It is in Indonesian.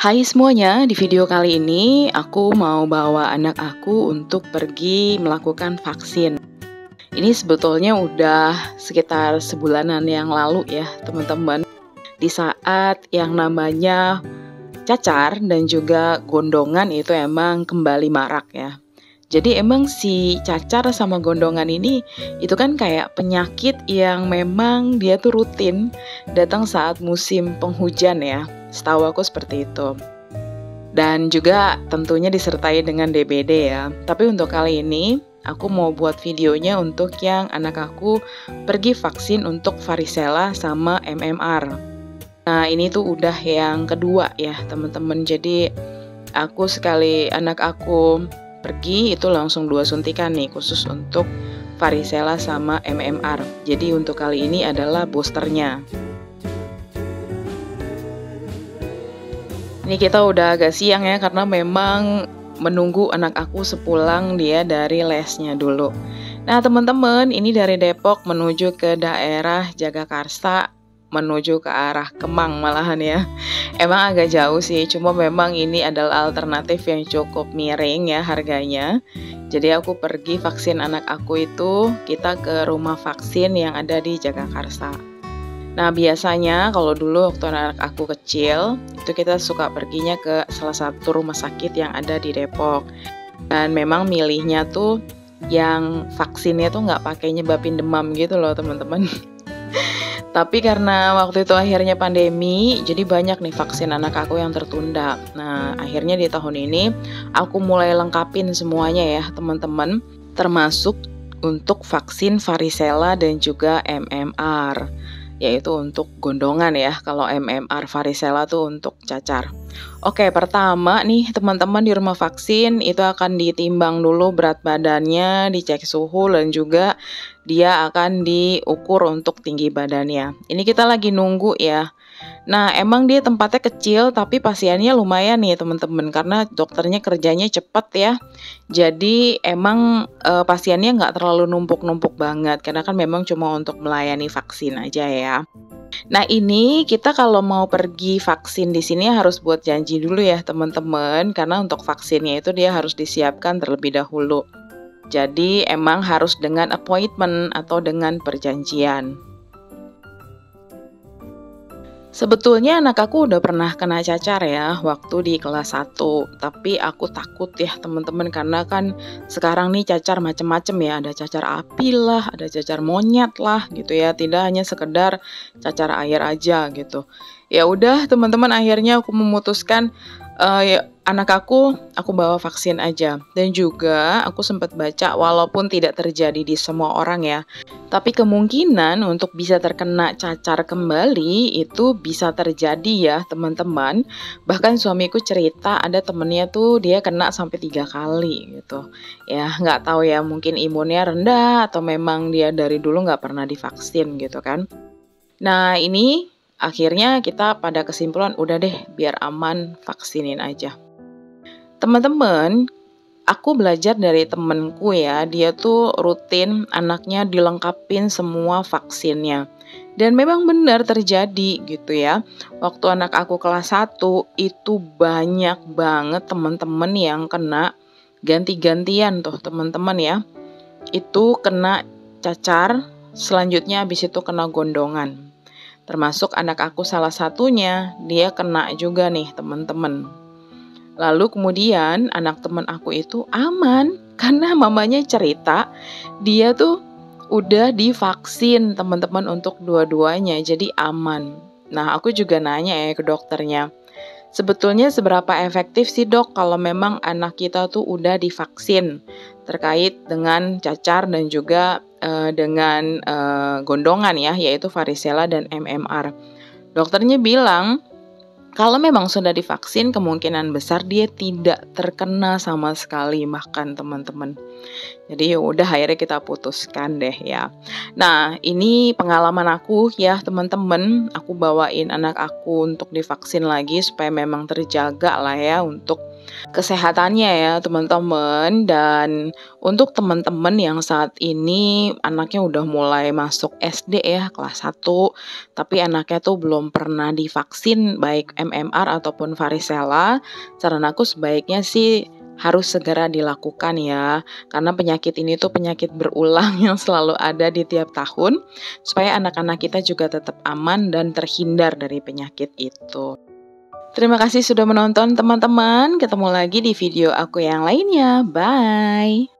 Hai semuanya, di video kali ini aku mau bawa anak aku untuk pergi melakukan vaksin. Ini sebetulnya udah sekitar sebulanan yang lalu ya teman-teman. Di saat yang namanya cacar dan juga gondongan itu emang kembali marak ya. Jadi emang si cacar sama gondongan ini itu kan kayak penyakit yang memang dia tuh rutin datang saat musim penghujan ya. Setahu aku seperti itu. Dan juga tentunya disertai dengan DBD ya. Tapi untuk kali ini aku mau buat videonya untuk yang anak aku pergi vaksin untuk varicella sama MMR. Nah ini tuh udah yang kedua ya teman-teman. Jadi aku sekali anak aku pergi itu langsung 2 suntikan nih khusus untuk varicella sama MMR. Jadi untuk kali ini adalah boosternya. Ini kita udah agak siang ya karena memang menunggu anak aku sepulang dia dari lesnya dulu. Nah teman-teman ini dari Depok menuju ke daerah Jagakarsa menuju ke arah Kemang malahan ya. Emang agak jauh sih, cuma memang ini adalah alternatif yang cukup miring ya harganya. Jadi aku pergi vaksin anak aku itu kita ke rumah vaksin yang ada di Jagakarsa. Nah biasanya kalau dulu waktu anak aku kecil itu kita suka perginya ke salah satu rumah sakit yang ada di Depok. Dan memang milihnya tuh yang vaksinnya tuh nggak pakai nyebabin demam gitu loh teman-teman. Tapi karena waktu itu akhirnya pandemi, jadi banyak nih vaksin anak aku yang tertunda. Nah, akhirnya di tahun ini aku mulai lengkapin semuanya ya, teman-teman, termasuk untuk vaksin varicella dan juga MMR, yaitu untuk gondongan ya. Kalau MMR varicella tuh untuk cacar. Oke, pertama nih teman-teman di rumah vaksin itu akan ditimbang dulu berat badannya, dicek suhu dan juga dia akan diukur untuk tinggi badannya. Ini kita lagi nunggu ya. Nah, emang dia tempatnya kecil tapi pasiennya lumayan nih teman-teman karena dokternya kerjanya cepat ya. Jadi emang pasiennya nggak terlalu numpuk-numpuk banget karena kan memang cuma untuk melayani vaksin aja ya. Nah, ini kita kalau mau pergi vaksin di sini harus buat janji dulu ya teman-teman karena untuk vaksinnya itu dia harus disiapkan terlebih dahulu. Jadi emang harus dengan appointment atau dengan perjanjian. Sebetulnya anak aku udah pernah kena cacar ya waktu di kelas 1. Tapi aku takut ya teman-teman karena kan sekarang nih cacar macem-macem ya. Ada cacar api lah, ada cacar monyet lah gitu ya. Tidak hanya sekedar cacar air aja gitu. Ya udah teman-teman akhirnya aku memutuskan anak aku bawa vaksin aja. Dan juga aku sempat baca walaupun tidak terjadi di semua orang ya. Tapi kemungkinan untuk bisa terkena cacar kembali itu bisa terjadi ya teman-teman. Bahkan suamiku cerita ada temennya tuh dia kena sampai 3 kali gitu. Ya nggak tahu ya mungkin imunnya rendah atau memang dia dari dulu nggak pernah divaksin gitu kan. Nah ini akhirnya kita pada kesimpulan udah deh biar aman vaksinin aja. Teman-teman, aku belajar dari temenku ya, dia tuh rutin anaknya dilengkapin semua vaksinnya. Dan memang benar terjadi gitu ya. Waktu anak aku kelas 1 itu banyak banget teman-teman yang kena ganti-gantian tuh teman-teman ya. Itu kena cacar, selanjutnya habis itu kena gondongan. Termasuk anak aku salah satunya, dia kena juga nih teman-teman. Lalu kemudian anak teman aku itu aman karena mamanya cerita dia tuh udah divaksin teman-teman untuk dua-duanya jadi aman. Nah aku juga nanya ya ke dokternya, sebetulnya seberapa efektif sih dok kalau memang anak kita tuh udah divaksin terkait dengan cacar dan juga dengan gondongan ya yaitu varicella dan MMR. Dokternya bilang kalau memang sudah divaksin, kemungkinan besar dia tidak terkena sama sekali bahkan teman-teman. Jadi ya udah akhirnya kita putuskan deh ya. Nah ini pengalaman aku ya teman-teman. Aku bawain anak aku untuk divaksin lagi supaya memang terjaga lah ya untuk kesehatannya ya teman-teman. Dan untuk teman-teman yang saat ini anaknya udah mulai masuk SD ya kelas 1, tapi anaknya tuh belum pernah divaksin baik MMR ataupun varicella, saran aku sebaiknya sih harus segera dilakukan ya, karena penyakit ini tuh penyakit berulang yang selalu ada di tiap tahun, supaya anak-anak kita juga tetap aman dan terhindar dari penyakit itu. Terima kasih sudah menonton teman-teman, ketemu lagi di video aku yang lainnya, bye!